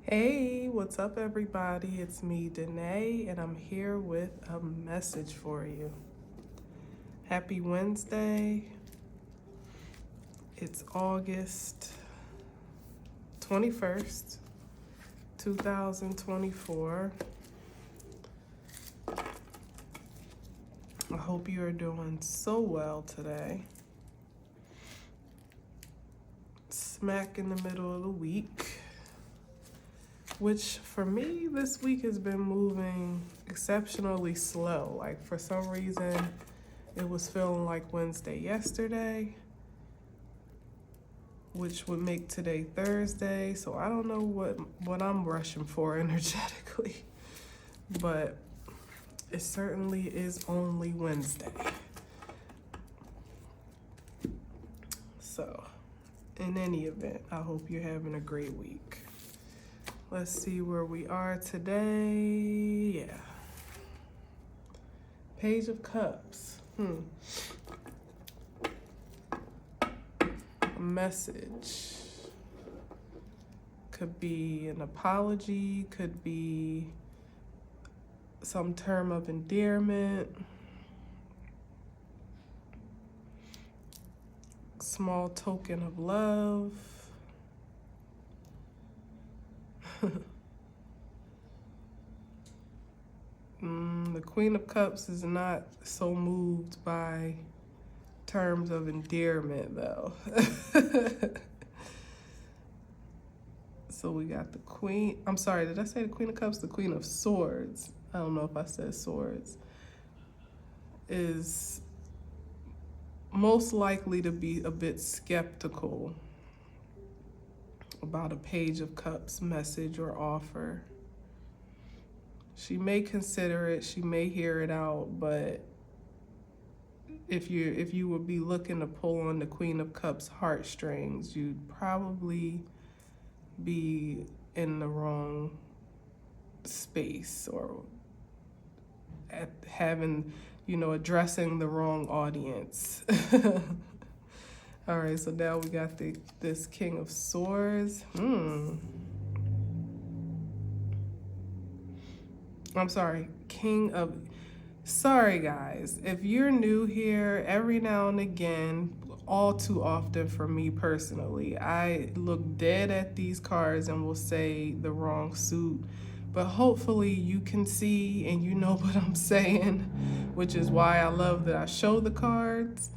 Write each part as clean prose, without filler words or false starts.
Hey, what's up, everybody? It's me, Danae, and I'm here with a message for you. Happy Wednesday. It's August 21st, 2024. I hope you are doing so well today. Smack in the middle of the week, which for me this week has been moving exceptionally slow. Like, for some reason it was feeling like Wednesday yesterday, which would make today Thursday. So I don't know what I'm rushing for energetically, but it certainly is only Wednesday. So in any event, I hope you're having a great week. Let's see where we are today. Yeah. Page of Cups. A message. Could be an apology, could be some term of endearment, small token of love. The Queen of Cups is not so moved by terms of endearment, though. So we got the Queen. I'm sorry, did I say the Queen of Cups? The Queen of Swords. I don't know if I said swords. Is most likely to be a bit skeptical about a Page of Cups message or offer. She may consider it, she may hear it out, but if you would be looking to pull on the Queen of Cups heartstrings, you'd probably be in the wrong space, or at having, addressing the wrong audience. All right, so now we got this King of Swords. I'm sorry, Sorry, guys. If you're new here, every now and again, all too often for me personally, I look dead at these cards and will say the wrong suit. But hopefully you can see and you know what I'm saying, which is why I love that I show the cards.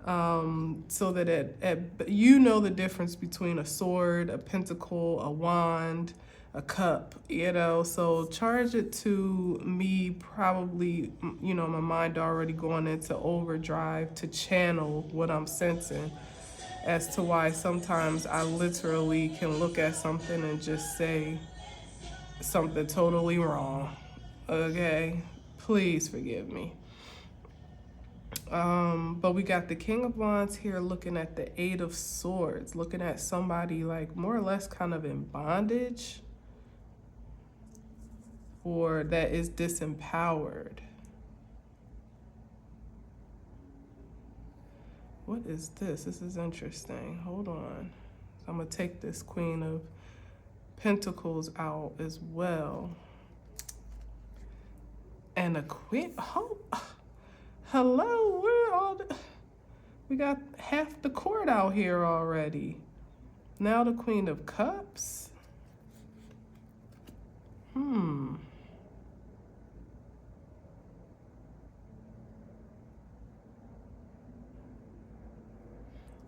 So that you know the difference between a sword, a pentacle, a wand, a cup, so charge it to me, probably, my mind already going into overdrive to channel what I'm sensing, as to why sometimes I literally can look at something and just say something totally wrong. Okay, please forgive me. But we got the King of Wands here looking at the Eight of Swords, looking at somebody like more or less kind of in bondage, or that is disempowered. What is this? This is interesting. Hold on. So I'm going to take this Queen of Pentacles out as well. And a Queen. Oh, hello. We got half the court out here already. Now the Queen of Cups.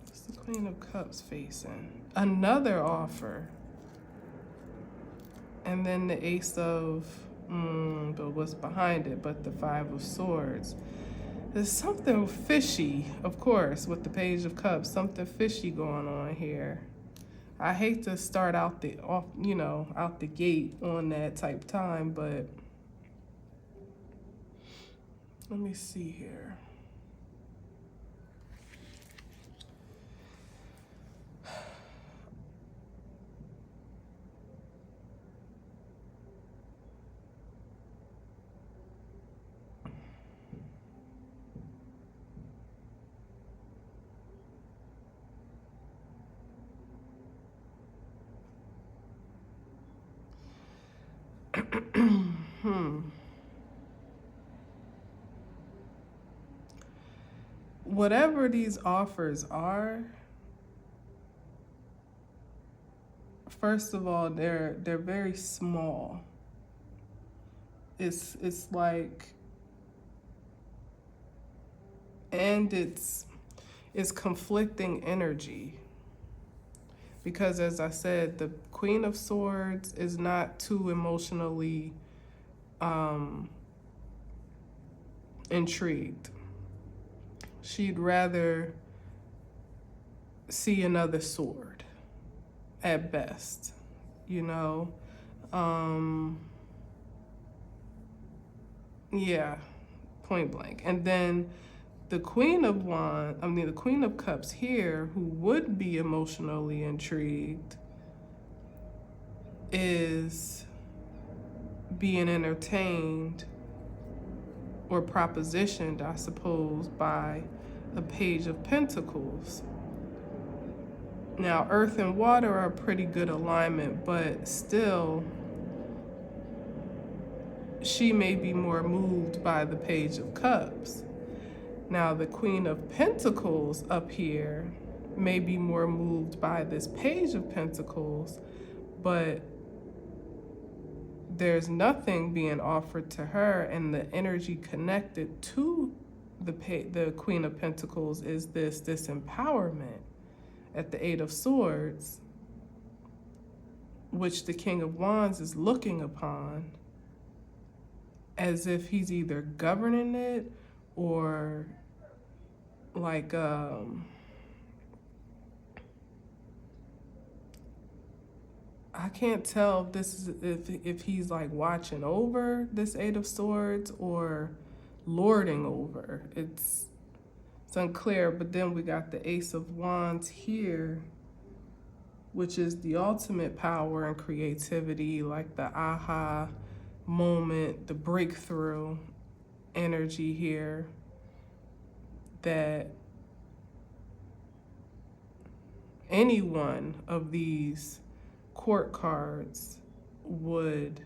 What's the Queen of Cups facing? Another offer. And then the Ace of, but what's behind it but the Five of Swords. There's something fishy, of course, with the Page of Cups. Something fishy going on here. I hate to start out the gate on that type time, but let me see here. Whatever these offers are, first of all, they're very small. It's like, and it's conflicting energy. Because as I said, the Queen of Swords is not too emotionally intrigued. She'd rather see another sword at best, you know? Yeah, point blank. And then the Queen of the Queen of Cups here, who would be emotionally intrigued, is being entertained or propositioned, I suppose, by a Page of Pentacles. Now, earth and water are a pretty good alignment, but still, she may be more moved by the Page of Cups. Now, the Queen of Pentacles up here may be more moved by this Page of Pentacles, but there's nothing being offered to her, and the energy connected to the Queen of Pentacles is this empowerment at the Eight of Swords, which the King of Wands is looking upon as if he's either governing it or like I can't tell if this is if he's like watching over this Eight of Swords or lording over. It's unclear. But then we got the Ace of Wands here, which is the ultimate power and creativity, like the aha moment, the breakthrough energy here, that any one of these court cards would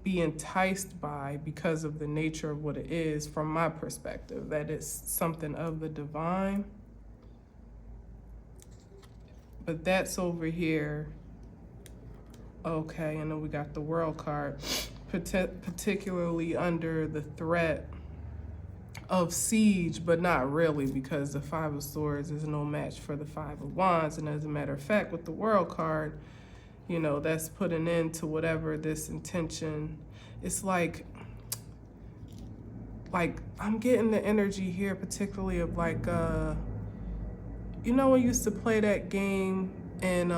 be enticed by, because of the nature of what it is, from my perspective, that it's something of the divine. But that's over here. Okay, and then we got the World card, particularly under the threat of siege, but not really, because the Five of Swords is no match for the Five of Wands. And as a matter of fact, with the World card, you know, that's put an end to whatever this intention. It's like I'm getting the energy here, particularly of like, you know, we used to play that game in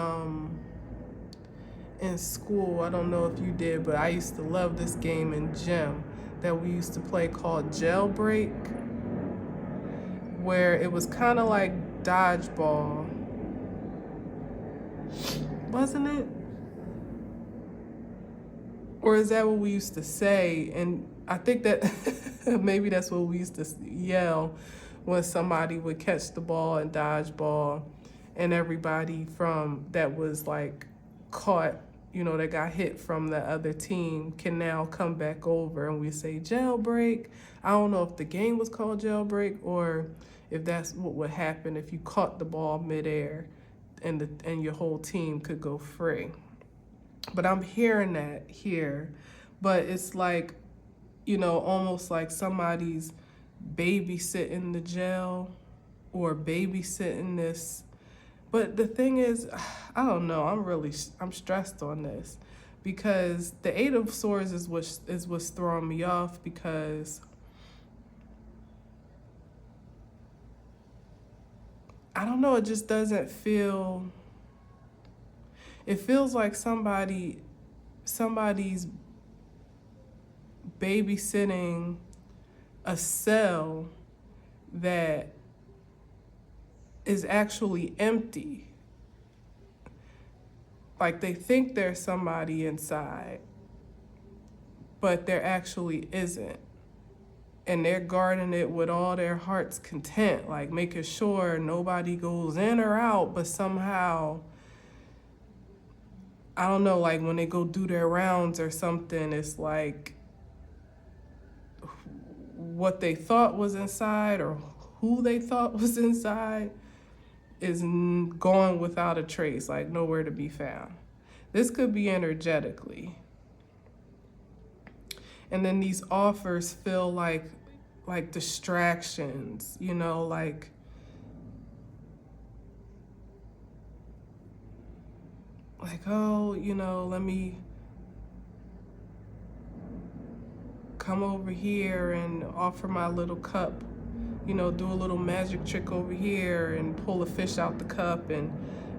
school. I don't know if you did, but I used to love this game in gym that we used to play called Jailbreak, where it was kind of like dodgeball, wasn't it? Or is that what we used to say? And I think that maybe that's what we used to yell when somebody would catch the ball in dodgeball, and everybody from that was like caught, you know, that got hit from the other team can now come back over, and we say jailbreak. I don't know if the game was called Jailbreak or if that's what would happen if you caught the ball midair and your whole team could go free. But I'm hearing that here, but it's like, you know, almost like somebody's babysitting the jail or babysitting this. But the thing is, I don't know, I'm stressed on this, because the Eight of Swords is what's throwing me off, because I don't know, it just doesn't feel, it feels like somebody's babysitting a cell that is actually empty. Like they think there's somebody inside, but there actually isn't. And they're guarding it with all their heart's content, like making sure nobody goes in or out, but somehow I don't know, like when they go do their rounds or something, it's like what they thought was inside or who they thought was inside is gone without a trace, like nowhere to be found. This could be energetically. And then these offers feel like distractions, you know, like oh, you know, let me come over here and offer my little cup, you know, do a little magic trick over here and pull a fish out the cup and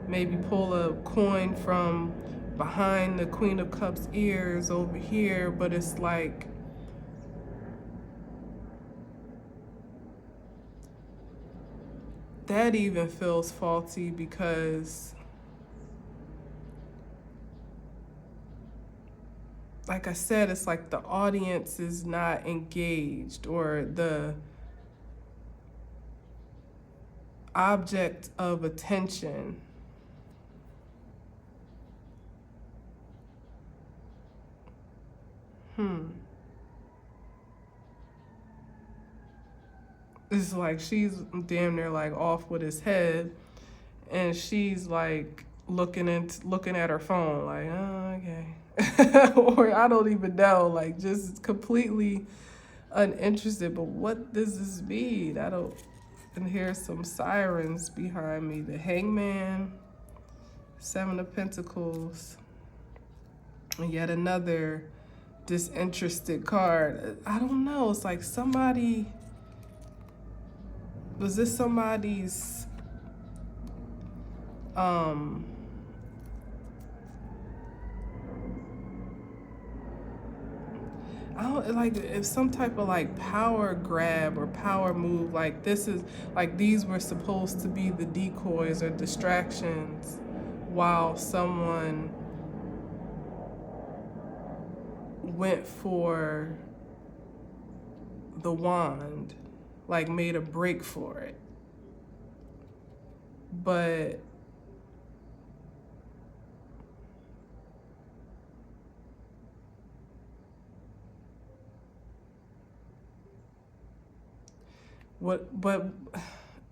maybe pull a coin from behind the Queen of Cups ears over here. But it's like, that even feels faulty because, like I said, it's like the audience is not engaged, or the object of attention it's like she's damn near like off with his head, and she's like looking at her phone like, oh, okay. Or I don't even know, like just completely uninterested. But what does this mean? I don't. And here's some sirens behind me. The Hangman, Seven of Pentacles, and yet another disinterested card. I don't know. It's like somebody. Was this somebody's I don't, like, if some type of like power grab or power move, like this is like these were supposed to be the decoys or distractions while someone went for the wand, like made a break for it. But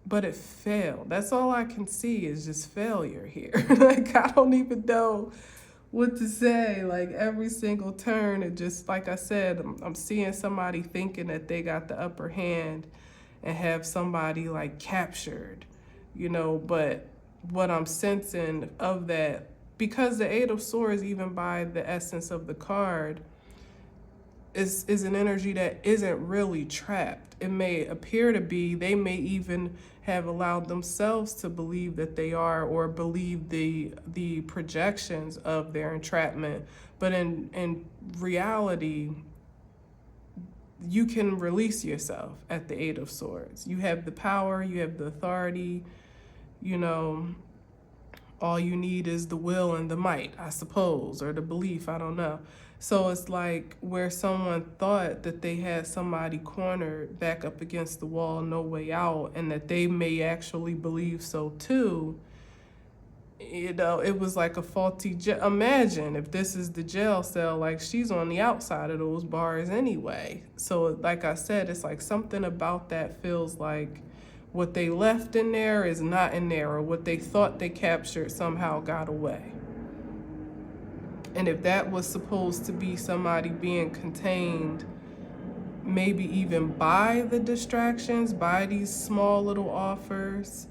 but it failed. That's all I can see is just failure here. Like I don't even know what to say. Like every single turn, it just, like I said, I'm seeing somebody thinking that they got the upper hand and have somebody like captured, you know. But what I'm sensing of that, because the Eight of Swords, even by the essence of the card, is an energy that isn't really trapped. It may appear to be. They may even have allowed themselves to believe that they are, or believe the projections of their entrapment. But in reality, you can release yourself at the Eight of Swords. You have the power, you have the authority, you know. All you need is the will and the might, I suppose, or the belief, I don't know. So it's like where someone thought that they had somebody cornered back up against the wall, no way out, and that they may actually believe so too. You know, it was like a faulty imagine if this is the jail cell, like she's on the outside of those bars anyway. So like I said, it's like something about that feels like what they left in there is not in there, or what they thought they captured somehow got away. And if that was supposed to be somebody being contained, maybe even by the distractions, by these small little offers,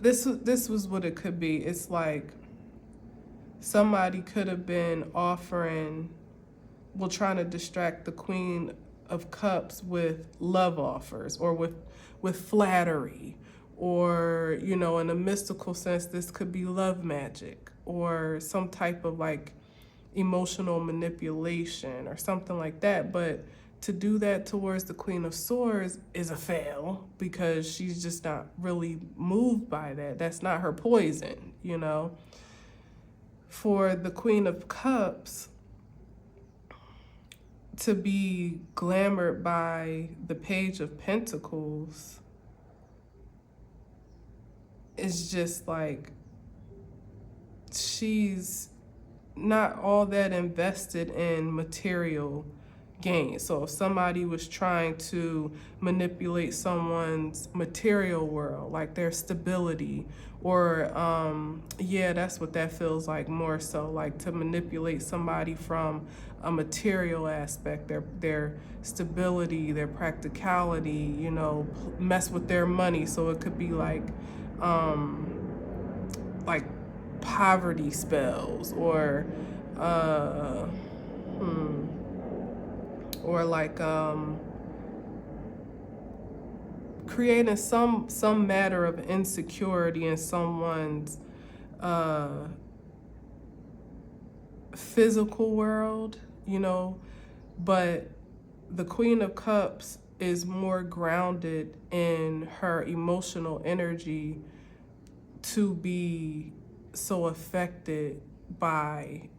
this was what it could be. It's like somebody could have been offering, well, trying to distract the Queen of Cups with love offers, or with flattery, or, you know, in a mystical sense, this could be love magic, or some type of like emotional manipulation or something like that. But to do that towards the Queen of Swords is a fail, because she's just not really moved by that. That's not her poison, you know. For the Queen of Cups to be glamored by the Page of Pentacles is just like she's not all that invested in material gain. So if somebody was trying to manipulate someone's material world, like their stability, or yeah, that's what that feels like more so, like to manipulate somebody from a material aspect, their stability, their practicality, you know, mess with their money. So it could be like poverty spells, uh hmm, or like creating some matter of insecurity in someone's uh physical world, you know. But the Queen of Cups is more grounded in her emotional energy to be so affected by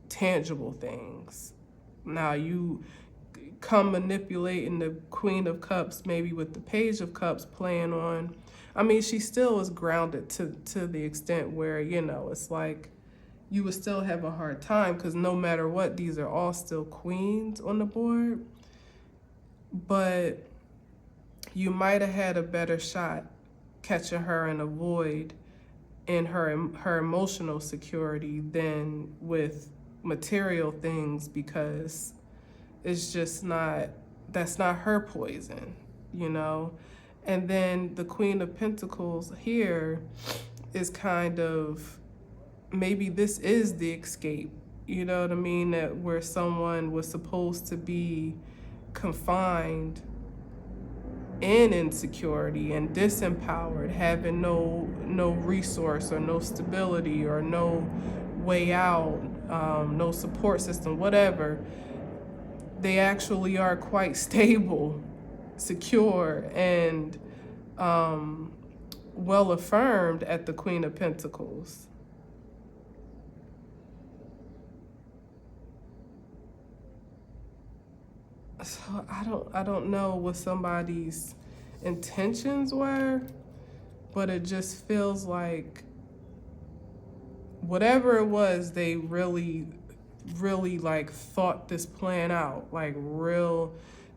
tangible things. Now you come manipulating the Queen of Cups, maybe with the Page of Cups playing on. I mean, she still is grounded to the extent where, you know, it's like you would still have a hard time because no matter what, these are all still queens on the board. But you might have had a better shot catching her in a void in her emotional security than with material things, because it's just not, that's not her poison, you know. And then the Queen of Pentacles here is kind of, maybe this is the escape, you know what I mean, that where someone was supposed to be confined in insecurity and disempowered, having no resource or no stability or no way out, no support system, whatever. They actually are quite stable, secure, and well affirmed at the Queen of Pentacles. So I don't know what somebody's intentions were, but it just feels like whatever it was, they really like thought this plan out. Like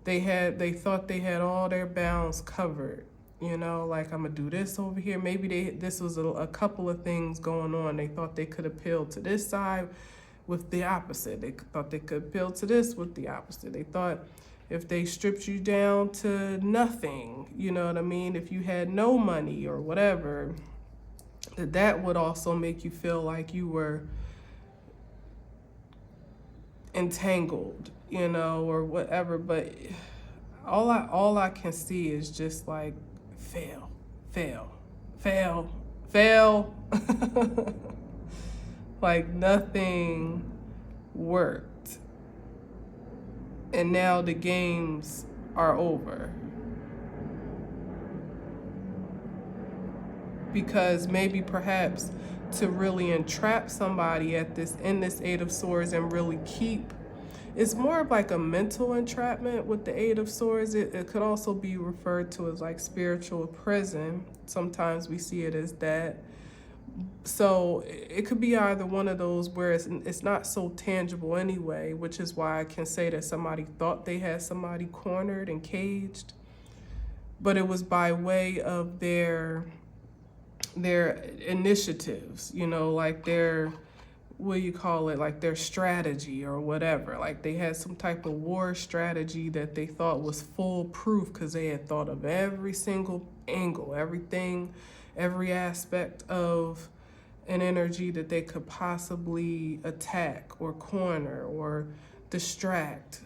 they thought they had all their bounds covered. You know, like I'm gonna do this over here. Maybe this was a couple of things going on. They thought they could appeal to this side with the opposite. They thought they could appeal to this with the opposite. They thought if they stripped you down to nothing, you know what I mean, if you had no money or whatever, that would also make you feel like you were entangled, you know, or whatever. But all I can see is just like fail, fail, fail, fail. Like nothing worked. And now the games are over. Because maybe perhaps to really entrap somebody at this, in this Eight of Swords, and really keep, it's more of like a mental entrapment with the Eight of Swords. It could also be referred to as like spiritual prison. Sometimes we see it as that. So it could be either one of those where it's not so tangible anyway, which is why I can say that somebody thought they had somebody cornered and caged, but it was by way of their initiatives, you know, like their, what do you call it, like their strategy or whatever. Like they had some type of war strategy that they thought was foolproof because they had thought of every single angle, everything, every aspect of an energy that they could possibly attack or corner or distract,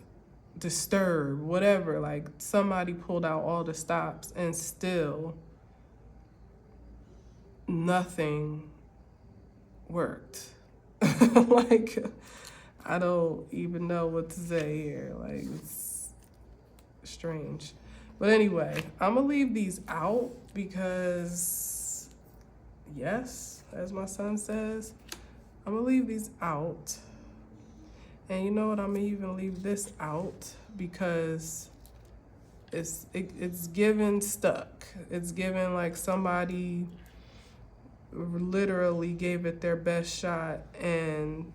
disturb, whatever. Like somebody pulled out all the stops and still nothing worked. Like, I don't even know what to say here. Like, it's strange. But anyway, I'm gonna leave these out because, yes, as my son says, I'm gonna leave these out. And you know what, I'm gonna even leave this out because it's given stuck. It's given like somebody literally gave it their best shot and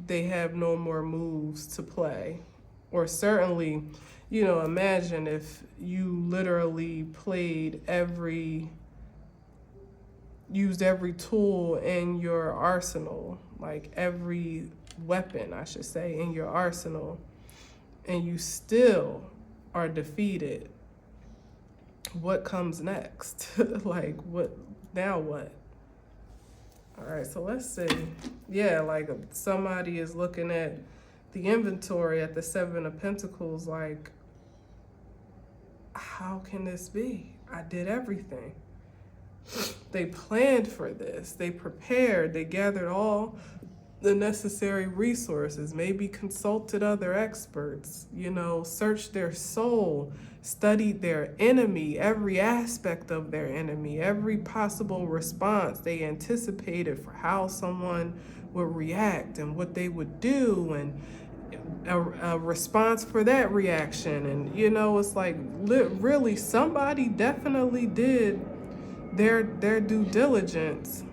they have no more moves to play. Or certainly, imagine if you literally used every tool in your arsenal, like every weapon, I should say, in your arsenal, and you still are defeated. What comes next? Like, what? Now what? All right, so let's see. Yeah, like somebody is looking at the inventory at the Seven of Pentacles, like, how can this be? I did everything. They planned for this. They prepared. They gathered all the necessary resources, maybe consulted other experts, searched their soul, studied their enemy, every aspect of their enemy, every possible response they anticipated for how someone would react and what they would do, and a response for that reaction. And, it's like, really, somebody definitely did their due diligence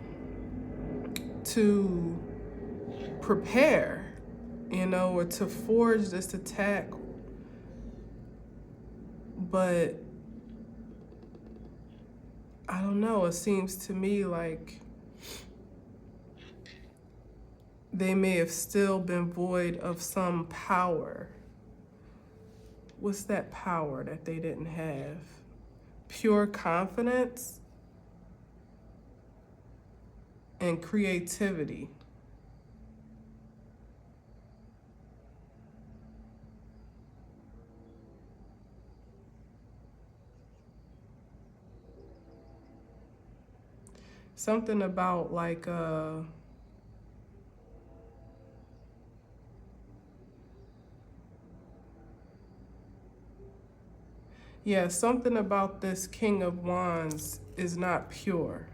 to prepare, or to forge this attack. But I don't know, it seems to me like they may have still been void of some power. What's that power that they didn't have? Pure confidence and creativity. Something about like something about this King of Wands is not pure.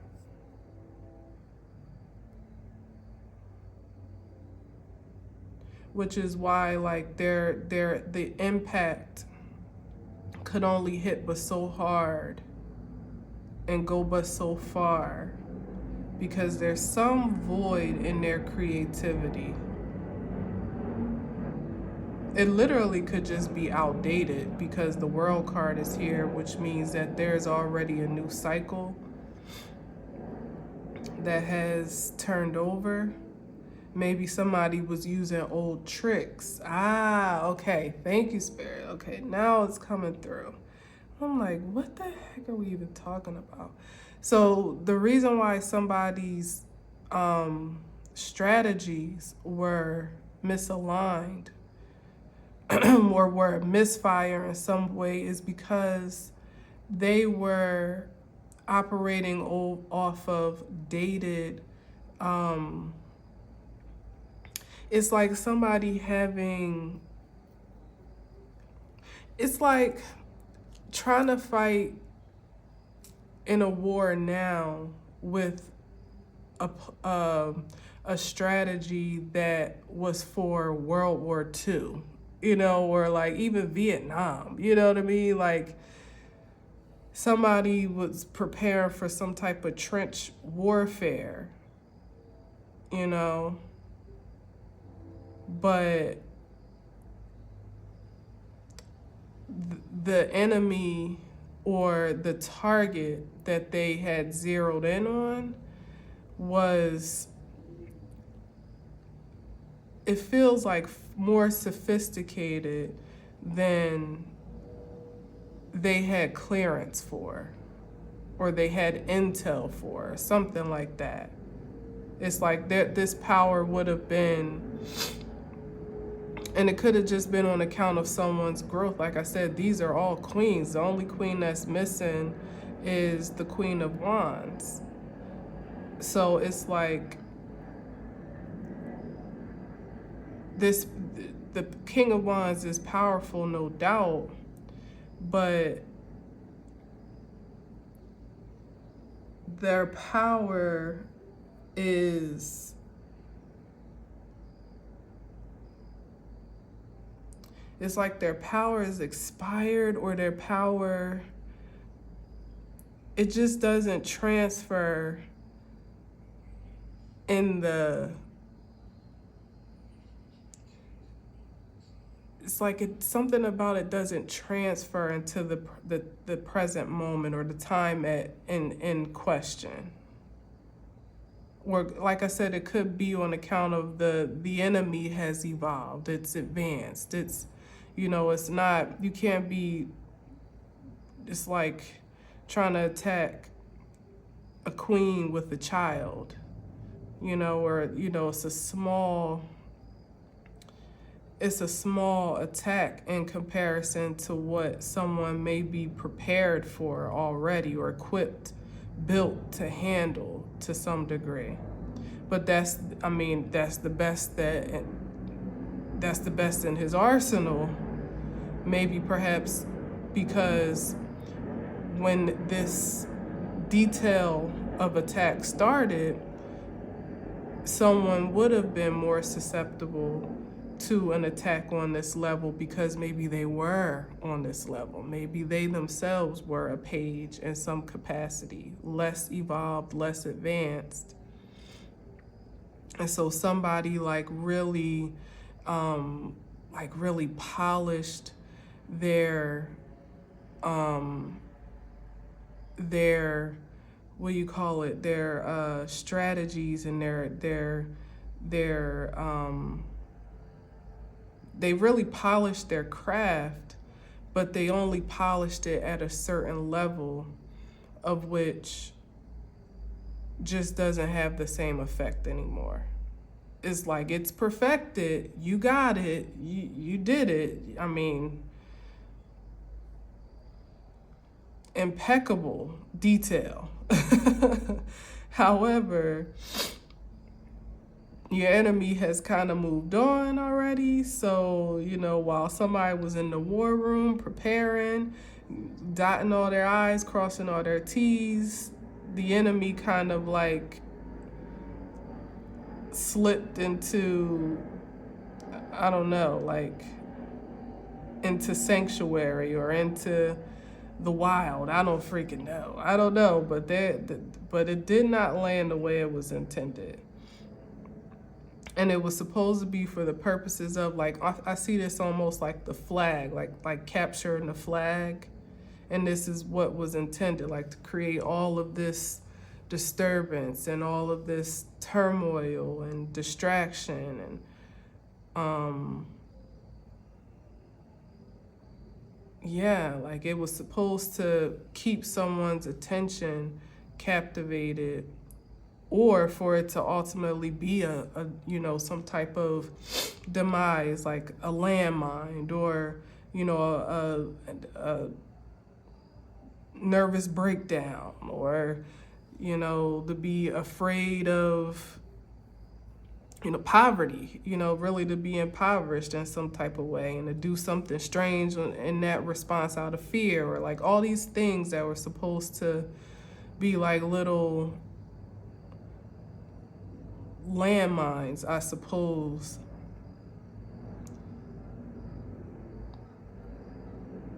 Which is why, like, the impact could only hit but so hard and go but so far, because there's some void in their creativity. It literally could just be outdated because the World card is here, which means that there's already a new cycle that has turned over. Maybe somebody was using old tricks. Okay. Thank you, Spirit. Okay, now it's coming through. I'm like, what the heck are we even talking about? So the reason why somebody's strategies were misaligned or were misfire in some way is because they were operating off of dated, it's like somebody it's like trying to fight in a war now with a strategy that was for World War II, or like even Vietnam, you know what I mean? Like somebody was preparing for some type of trench warfare, but the enemy or the target that they had zeroed in on was, it feels like more sophisticated than they had clearance for, or they had intel for, something like that. It's like this power would have been, and it could have just been on account of someone's growth. Like I said, these are all queens. The only queen that's missing is the Queen of Wands. So it's like the King of Wands is powerful, no doubt, but their power is, it's like their power is expired, or their power, it just doesn't transfer in the, it's like something about it doesn't transfer into the present moment or the time in question. Or like I said, it could be on account of the enemy has evolved, it's advanced, it's, it's not, you can't be, it's like trying to attack a queen with a child, or, it's a small attack in comparison to what someone may be prepared for already or equipped, built to handle to some degree. But that's the best in his arsenal, maybe perhaps because when this detail of attack started, someone would have been more susceptible to an attack on this level because maybe they were on this level. Maybe they themselves were a page in some capacity, less evolved, less advanced. And so somebody really polished their what do you call it, their strategies and their they really polished their craft, but they only polished it at a certain level of which just doesn't have the same effect anymore. It's like it's perfected, you got it, you did it. Impeccable detail. However, your enemy has kind of moved on already. So, while somebody was in the war room preparing, dotting all their I's, crossing all their T's, the enemy kind of slipped into, I don't know, into sanctuary or into the wild. I don't freaking know. I don't know, but it did not land the way it was intended. And it was supposed to be for the purposes of I see this almost like the flag, like capturing the flag. And this is what was intended, to create all of this disturbance and all of this turmoil and distraction and it was supposed to keep someone's attention captivated, or for it to ultimately be a some type of demise, like a landmine, or a nervous breakdown, or to be afraid of poverty, really to be impoverished in some type of way and to do something strange in that response out of fear, or all these things that were supposed to be little landmines, I suppose,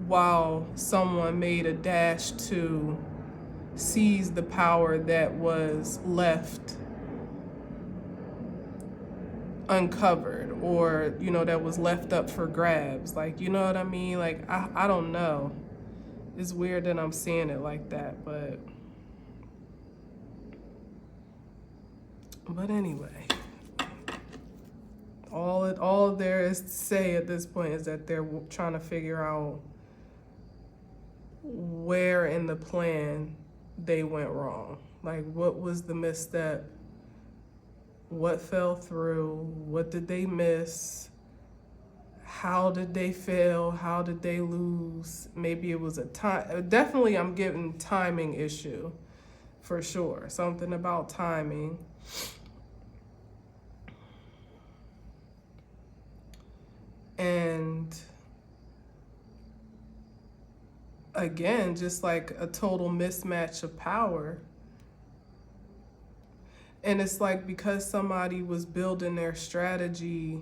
while someone made a dash to seize the power that was left uncovered, or that was left up for grabs, you know what I mean? I don't know, it's weird that I'm seeing it like that, but anyway, all there is to say at this point is that they're trying to figure out where in the plan they went wrong. What was the misstep? What fell through? What did they miss? How did they fail? How did they lose? Maybe it was a time. Definitely, I'm getting timing issue for sure. Something about timing. And again, just a total mismatch of power. And it's because somebody was building their strategy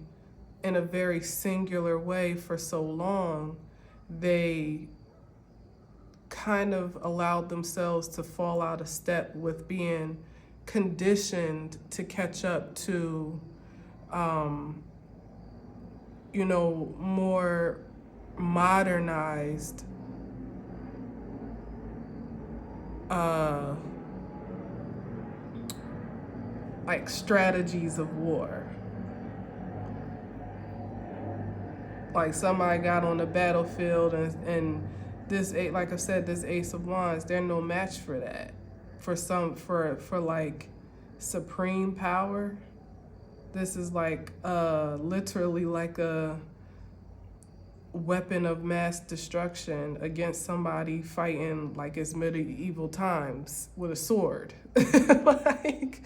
in a very singular way for so long, they kind of allowed themselves to fall out of step with being conditioned to catch up to, more modernized like strategies of war. Like somebody got on the battlefield and this like I said, this Ace of Wands, they're no match for that. For like supreme power. This is like literally like a weapon of mass destruction against somebody fighting like it's medieval times with a sword. Like,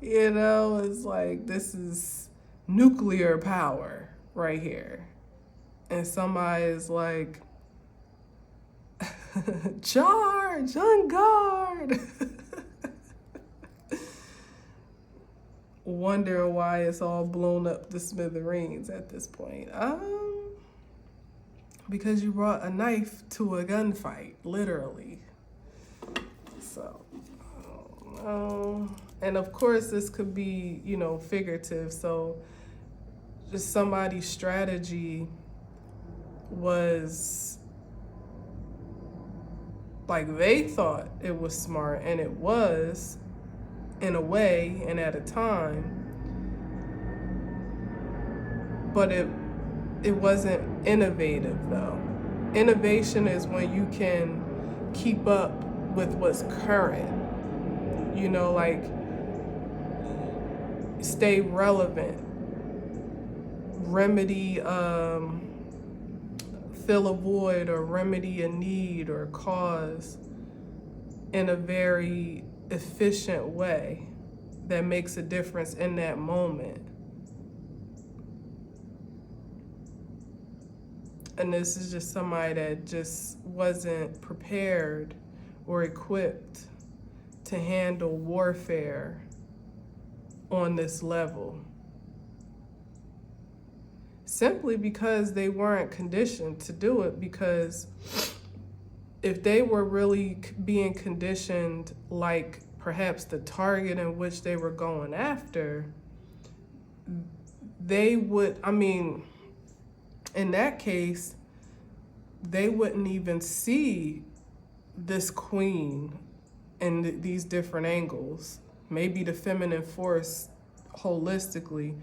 it's like this is nuclear power right here. And somebody is like, charge, on guard. Wonder why it's all blown up to smithereens at this point. Because you brought a knife to a gunfight, literally. So, and of course this could be, figurative. So just somebody's strategy was like they thought it was smart, and it was in a way and at a time, but it wasn't innovative though. Innovation is when you can keep up with what's current, like stay relevant, remedy, fill a void or remedy a need or cause in a very efficient way that makes a difference in that moment. And this is just somebody that just wasn't prepared or equipped to handle warfare on this level. Simply because they weren't conditioned to do it, because if they were really being conditioned like perhaps the target in which they were going after, they would, in that case, they wouldn't even see this queen in these different angles, maybe the feminine force holistically,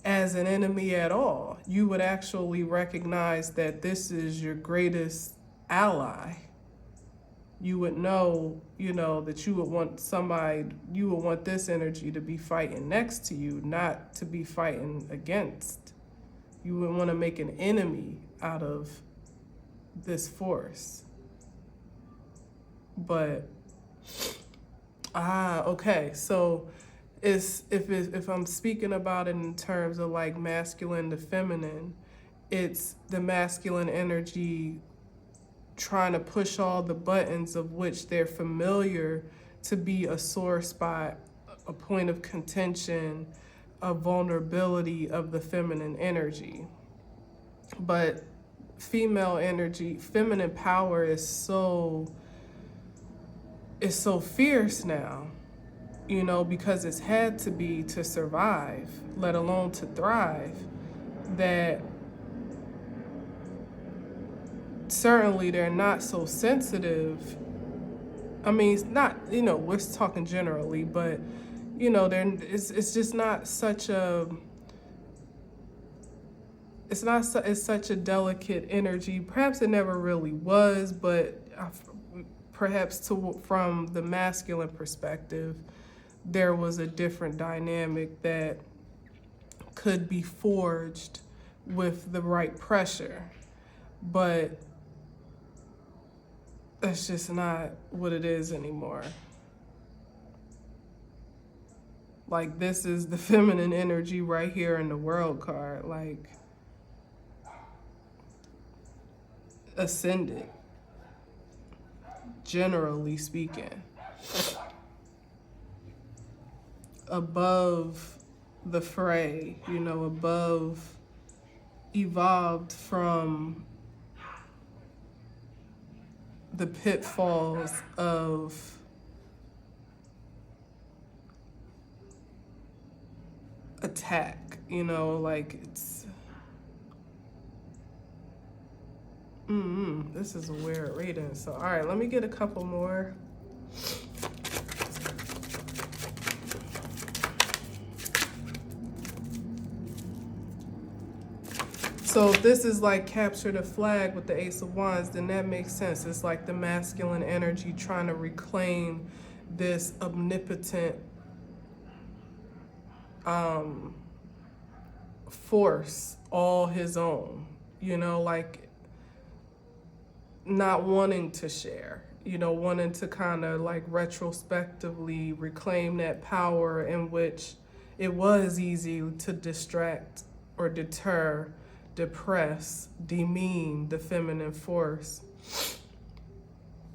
as an enemy at all. You would actually recognize that this is your greatest ally. You would know, that you would want this energy to be fighting next to you, not to be fighting against. You would want to make an enemy out of this force. But, okay, so if I'm speaking about it in terms of like masculine to feminine, it's the masculine energy trying to push all the buttons of which they're familiar to be a sore spot, a point of contention, a vulnerability of the feminine energy. But female energy, feminine power is so fierce now, because it's had to be to survive, let alone to thrive, that certainly they're not so sensitive. It's not, we're talking generally, but, it's just not such a, it's such a delicate energy. Perhaps it never really was, but perhaps from the masculine perspective, there was a different dynamic that could be forged with the right pressure. But that's just not what it is anymore. Like, this is the feminine energy right here in the World card, like ascended, generally speaking, above the fray, above, evolved from the pitfalls of attack, you know, like it's, this is a weird reading. So, all right, let me get a couple more. So if this is like capture the flag with the Ace of Wands, then that makes sense. It's like the masculine energy trying to reclaim this omnipotent force all his own, you know, like not wanting to share, you know, wanting to kind of like retrospectively reclaim that power in which it was easy to distract or deter, depress, demean the feminine force.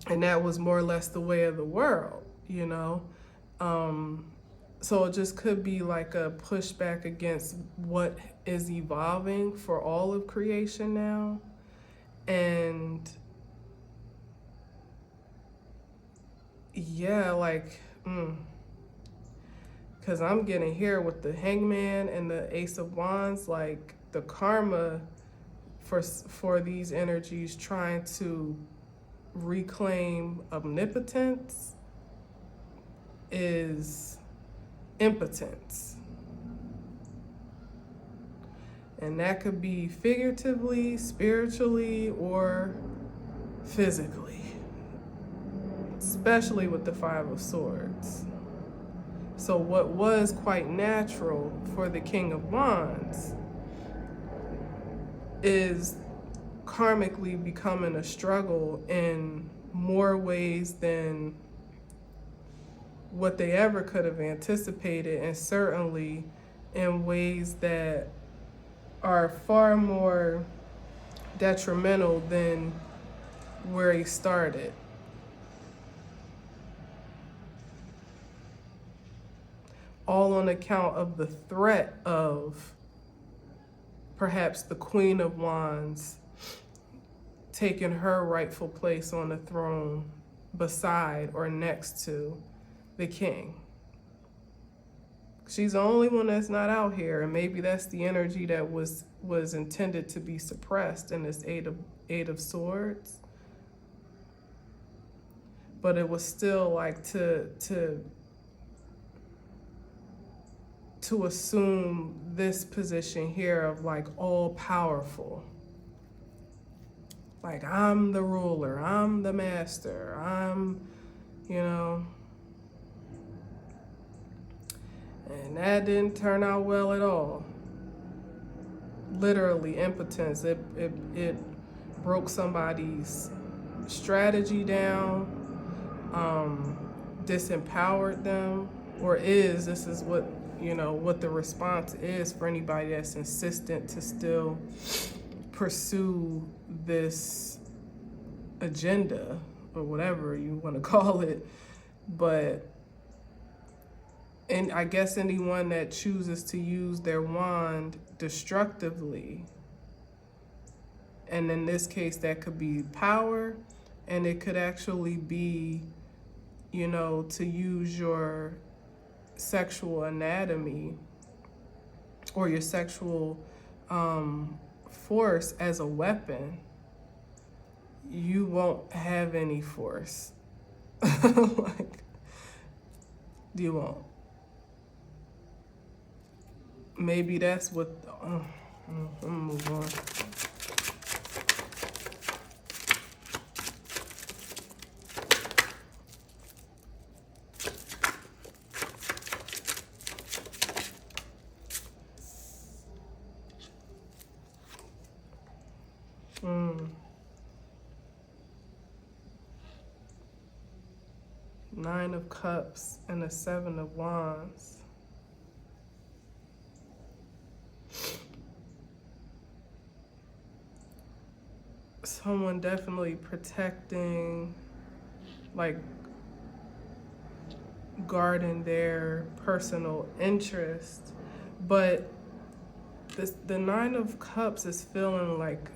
And that was more or less the way of the world, you know. So it just could be like a pushback against what is evolving for all of creation now. And yeah, like, because I'm getting here with the Hangman and the Ace of Wands, like the karma for these energies trying to reclaim omnipotence is impotence. And that could be figuratively, spiritually, or physically, especially with the Five of Swords. So what was quite natural for the King of Wands is karmically becoming a struggle in more ways than what they ever could have anticipated, and certainly in ways that are far more detrimental than where he started. All on account of the threat of perhaps the Queen of Wands taking her rightful place on the throne beside or next to the king. She's the only one that's not out here, and maybe that's the energy that was intended to be suppressed in this Eight of Swords. But it was still like to assume this position here of like all powerful. Like, I'm the ruler, I'm the master, I'm, you know. And that didn't turn out well at all. Literally impotence. It broke somebody's strategy down, disempowered them, or this is what, you know, what the response is for anybody that's insistent to still pursue this agenda or whatever you want to call it. But, and I guess anyone that chooses to use their wand destructively, and in this case that could be power, and it could actually be, you know, to use your sexual anatomy or your sexual force as a weapon, you won't have any force. Like, you won't. Maybe that's what, I'm gonna move on. Nine of Cups and the Seven of Wands. Someone definitely protecting, like guarding their personal interest, but the Nine of Cups is feeling like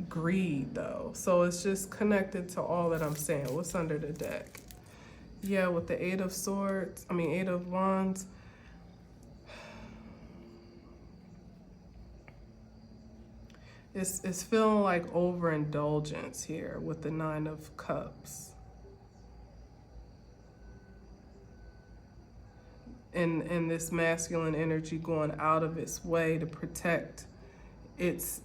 greed though. So it's just connected to all that I'm saying. What's under the deck? Yeah, with the Eight of Swords, Eight of Wands. It's feeling like overindulgence here with the Nine of Cups. And this masculine energy going out of its way to protect its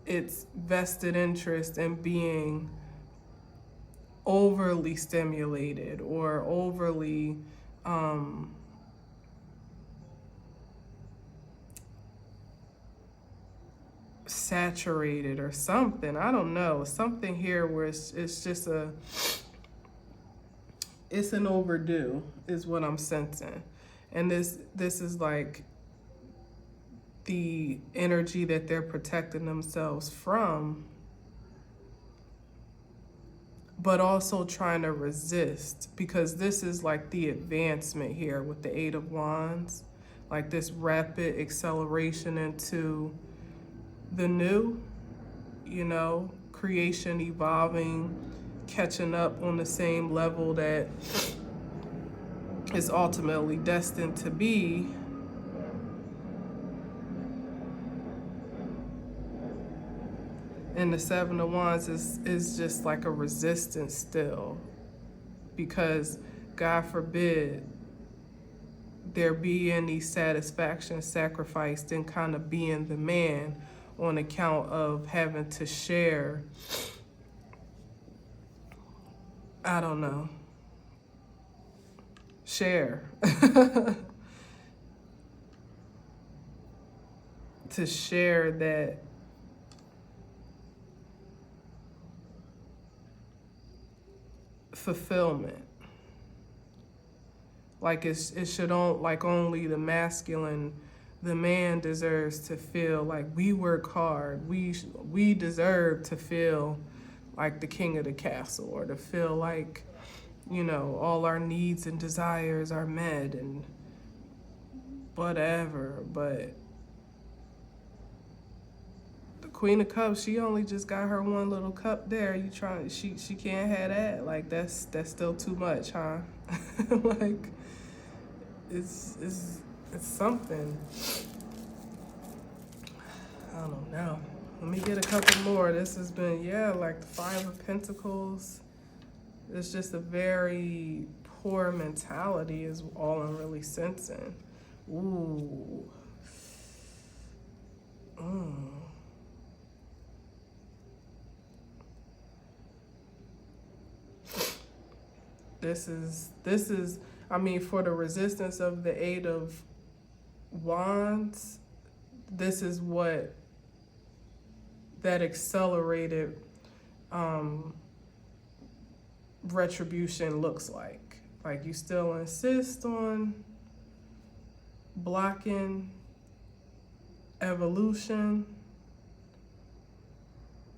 vested interest in being overly stimulated or overly saturated or something. I don't know. Something here where it's just it's an overdue is what I'm sensing. And this is like the energy that they're protecting themselves from, but also trying to resist, because this is like the advancement here with the Eight of Wands, like this rapid acceleration into the new, creation, evolving, catching up on the same level that is ultimately destined to be. And the Seven of Wands is just like a resistance still, because God forbid there be any satisfaction sacrificed in kind of being the man on account of having to share, I don't know, share. To share that fulfillment. Like it should only the masculine, the man deserves to feel like we work hard. We deserve to feel like the king of the castle, or to feel like, all our needs and desires are met and whatever. But the Queen of Cups, she only just got her one little cup there. She can't have that. Like that's still too much, huh? Like it's something. I don't know. Let me get a couple more. This has been, like the Five of Pentacles. It's just a very poor mentality is all I'm really sensing. Ooh. This is, for the resistance of the Eight of Wands, this is what that accelerated retribution looks like. Like you still insist on blocking evolution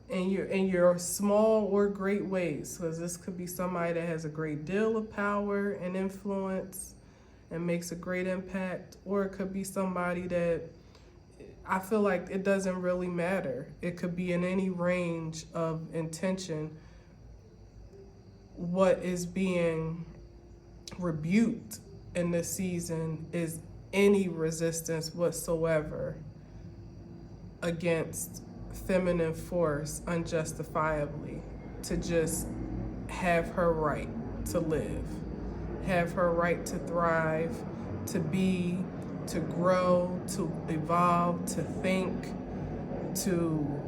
in your small or great ways, because this could be somebody that has a great deal of power and influence and makes a great impact, or it could be somebody that I feel like it doesn't really matter. It could be in any range of intention. What is being rebuked in this season is any resistance whatsoever against feminine force unjustifiably, to just have her right to live, have her right to thrive, to be, to grow, to evolve, to think, to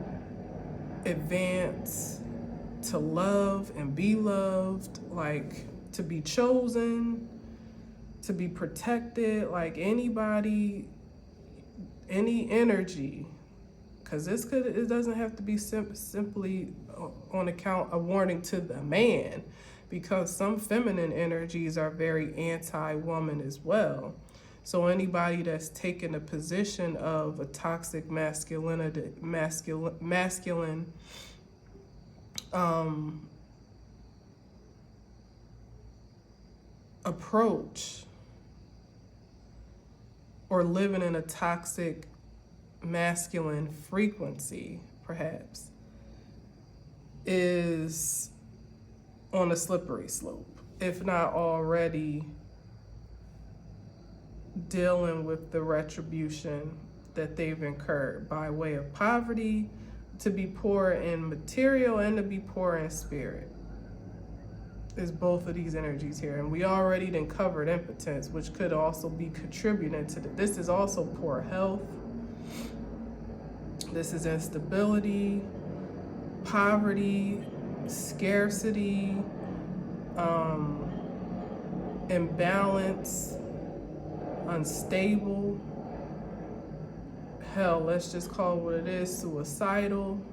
advance, to love and be loved, like to be chosen, to be protected, like anybody, any energy. Because it doesn't have to be simply on account of warning to the man, because some feminine energies are very anti-woman as well. So anybody that's taken a position of a toxic masculine approach, or living in a toxic masculine frequency, perhaps, is on a slippery slope. if not already, dealing with the retribution that they've incurred by way of poverty, to be poor in material and to be poor in spirit. Is both of these energies here. And we already then covered impotence, which could also be contributing to this is also poor health. This is instability, poverty, scarcity, imbalance, unstable. Hell, let's just call it what it is, suicidal.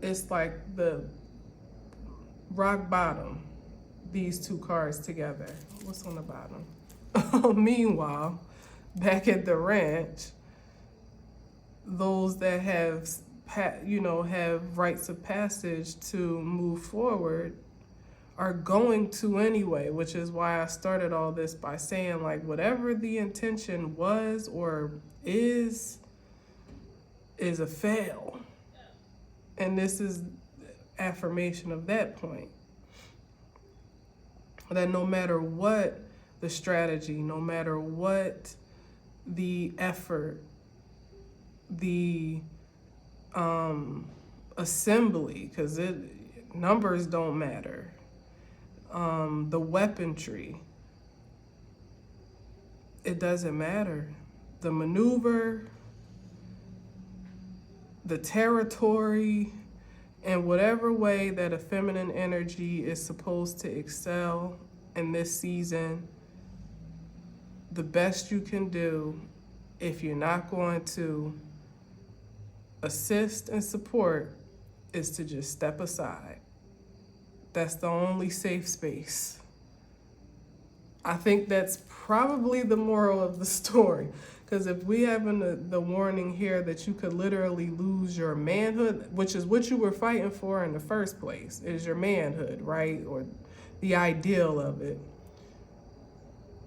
It's like the rock bottom, these two cards together. What's on the bottom? Meanwhile, back at the ranch, those that have, have rites of passage to move forward are going to anyway, which is why I started all this by saying, like, whatever the intention was or is a fail. And this is affirmation of that point. That no matter what the strategy, no matter what the effort, the assembly, because numbers don't matter, the weaponry, it doesn't matter. The maneuver, the territory, and whatever way that a feminine energy is supposed to excel in this season, the best you can do, if you're not going to assist and support, is to just step aside. That's the only safe space. I think that's probably the moral of the story. Because if we have the warning here that you could literally lose your manhood, which is what you were fighting for in the first place, is your manhood, right? Or the ideal of it.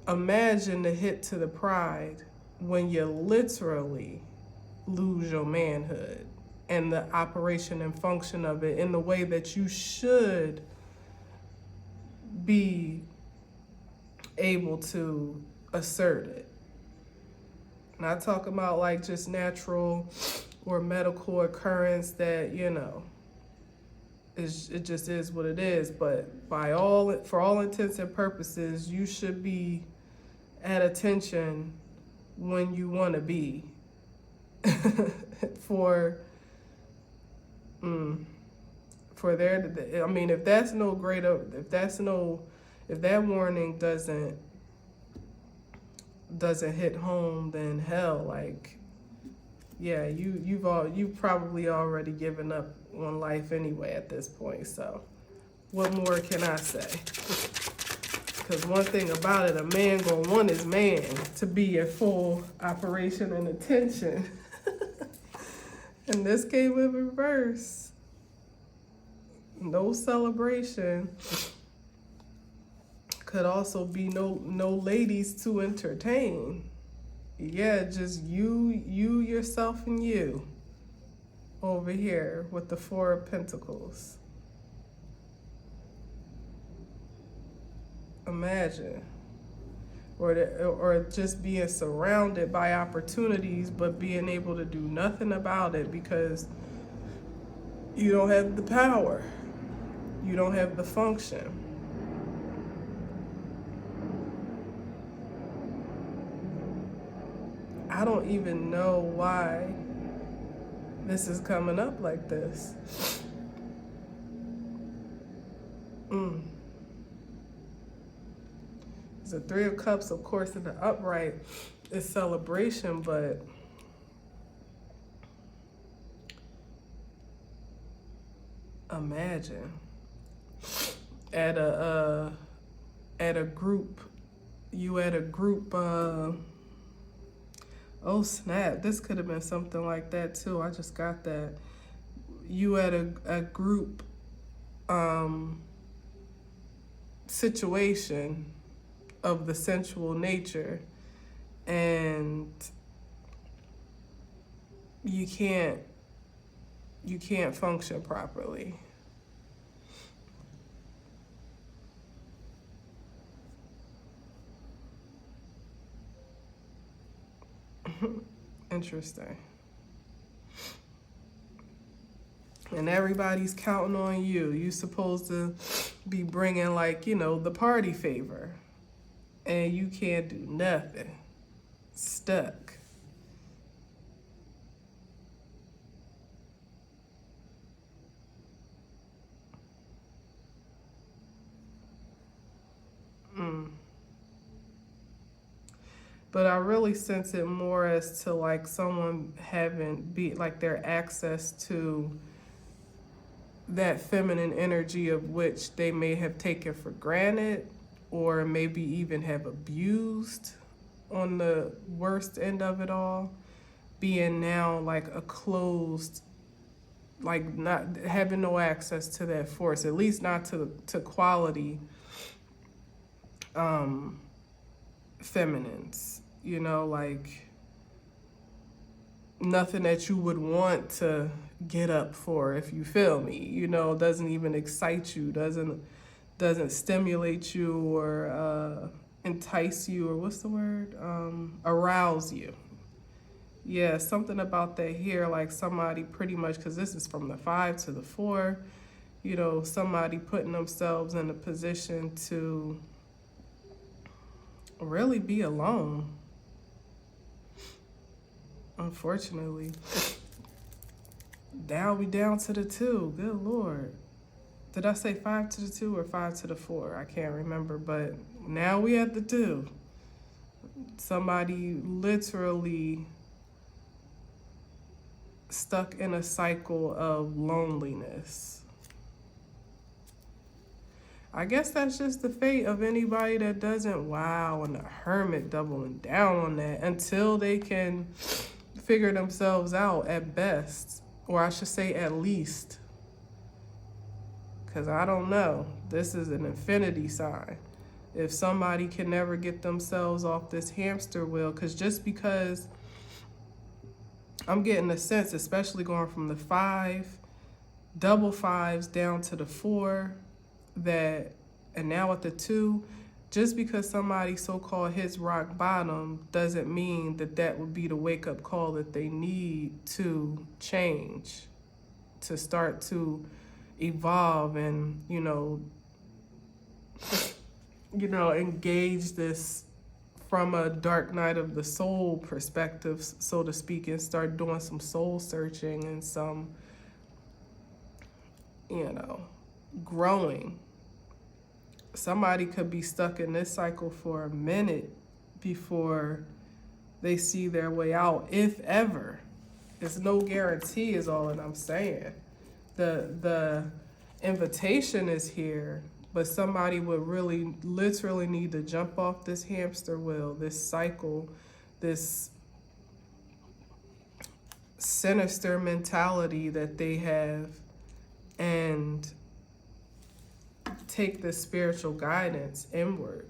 Imagine the hit to the pride when you literally lose your manhood and the operation and function of it in the way that you should be able to assert it. Not talking about like just natural or medical occurrence that, it just is what it is. But for all intents and purposes, you should be at attention when you want to be. for there, I mean, if that warning doesn't hit home, then hell, like, yeah, you've probably already given up on life anyway at this point. So what more can I say? Because one thing about it, a man gonna want his man to be at full operation and attention. And this came in reverse. No celebration. Could also be no ladies to entertain. Yeah, just you, yourself, and you over here with the Four of Pentacles. Imagine. Or just being surrounded by opportunities, but being able to do nothing about it because you don't have the power. You don't have the function. I don't even know why this is coming up like this. The Three of Cups, of course, in the upright is celebration, but imagine at a group, oh snap, this could have been something like that too. I just got that. You at a group situation of the sensual nature, and you can't function properly. Interesting. And everybody's counting on you. You're supposed to be bringing, like, you know, the party favor. And you can't do nothing. Stuck. But I really sense it more as to like someone having like their access to that feminine energy of which they may have taken for granted or maybe even have abused on the worst end of it all, being now like a closed, like not having no access to that force, at least not to quality feminines, you know, like nothing that you would want to get up for, if you feel me, you know, doesn't even excite you, doesn't stimulate you or entice you, or what's the word, arouse you. Yeah, something about that here, like somebody pretty much, because this is from the 5 to the 4, you know, somebody putting themselves in a position to really be alone, unfortunately. Now we down to the 2, good Lord. Did I say 5 to the 2 or 5 to the 4? I can't remember, but now we at the 2. Somebody literally stuck in a cycle of loneliness. I guess that's just the fate of anybody that doesn't, wow, and the Hermit doubling down on that until they can figure themselves out at best, or I should say at least. Because I don't know, this is an infinity sign. If somebody can never get themselves off this hamster wheel, because just because I'm getting a sense, especially going from the 5, double 5s down to the 4, that, and now at the 2, just because somebody so-called hits rock bottom doesn't mean that that would be the wake-up call that they need to change, to start to evolve and, you know, engage this from a dark night of the soul perspective, so to speak, and start doing some soul searching and some, you know, growing. Somebody could be stuck in this cycle for a minute before they see their way out, if ever. There's no guarantee is all that I'm saying. The invitation is here, but somebody would really literally need to jump off this hamster wheel, this cycle, this sinister mentality that they have, and take the spiritual guidance inward,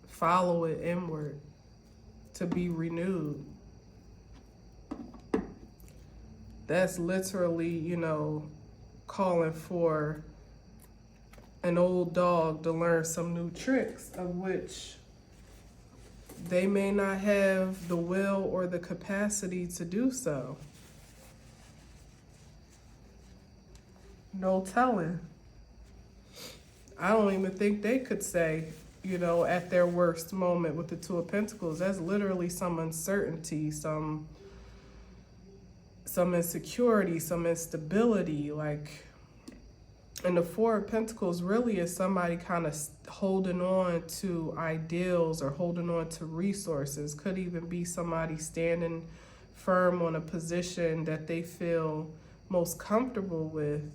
follow it inward to be renewed. That's literally, you know, calling for an old dog to learn some new tricks, of which they may not have the will or the capacity to do so. No telling. I don't even think they could say, you know, at their worst moment with the 2 of Pentacles, that's literally some uncertainty, some insecurity, some instability, like. And the 4 of Pentacles really is somebody kind of holding on to ideals or holding on to resources. Could even be somebody standing firm on a position that they feel most comfortable with,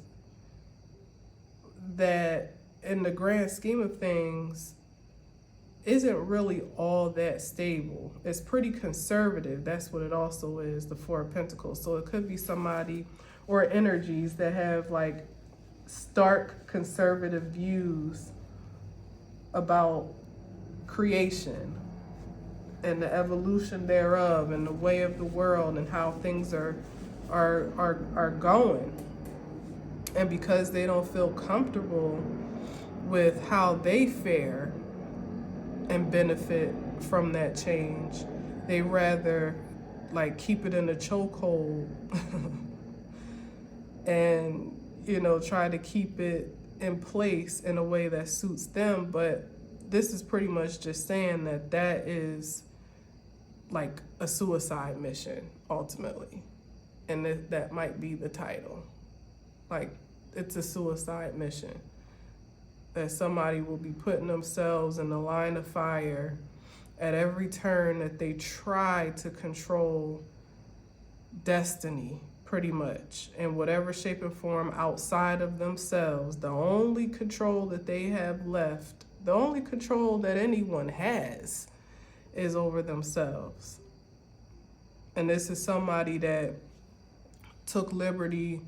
that in the grand scheme of things isn't really all that stable. It's pretty conservative. That's what it also is, the 4 of Pentacles. So it could be somebody or energies that have like stark conservative views about creation and the evolution thereof and the way of the world and how things are going. And because they don't feel comfortable with how they fare and benefit from that change, they rather like keep it in a chokehold and, you know, try to keep it in place in a way that suits them. But this is pretty much just saying that that is like a suicide mission ultimately. And that might be the title. Like, it's a suicide mission. That somebody will be putting themselves in the line of fire at every turn that they try to control destiny, pretty much, in whatever shape or form outside of themselves. The only control that they have left, the only control that anyone has, is over themselves. And this is somebody that took liberty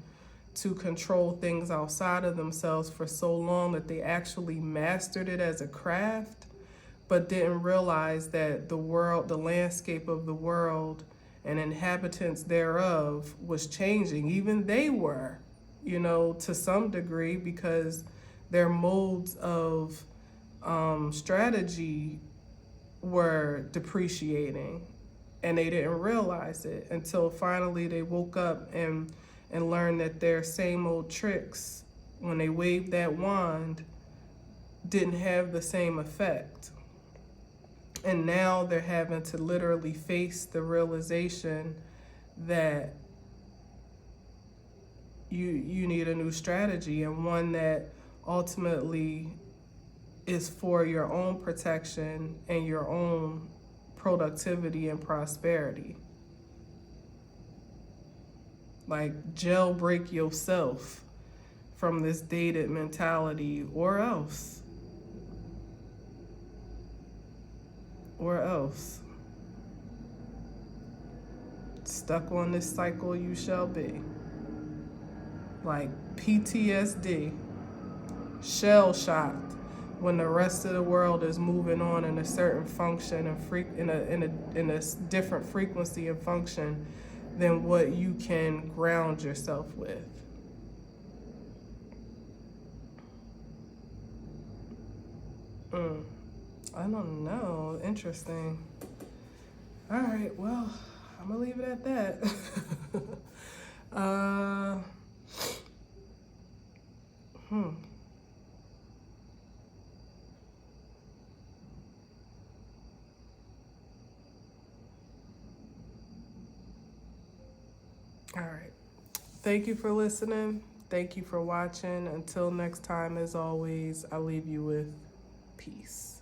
to control things outside of themselves for so long that they actually mastered it as a craft, but didn't realize that the world, the landscape of the world and inhabitants thereof was changing. Even they were, you know, to some degree, because their modes of strategy were depreciating, and they didn't realize it until finally they woke up and learned that their same old tricks, when they waved that wand, didn't have the same effect. And now they're having to literally face the realization that you need a new strategy, and one that ultimately is for your own protection and your own productivity and prosperity. Like, jailbreak yourself from this dated mentality, or else. Or else. Stuck on this cycle you shall be. Like PTSD, shell shocked when the rest of the world is moving on in a certain function and in a different frequency and function than what you can ground yourself with. I don't know. Interesting. All right, well, I'm gonna leave it at that. All right. Thank you for listening. Thank you for watching. Until next time, as always, I leave you with peace.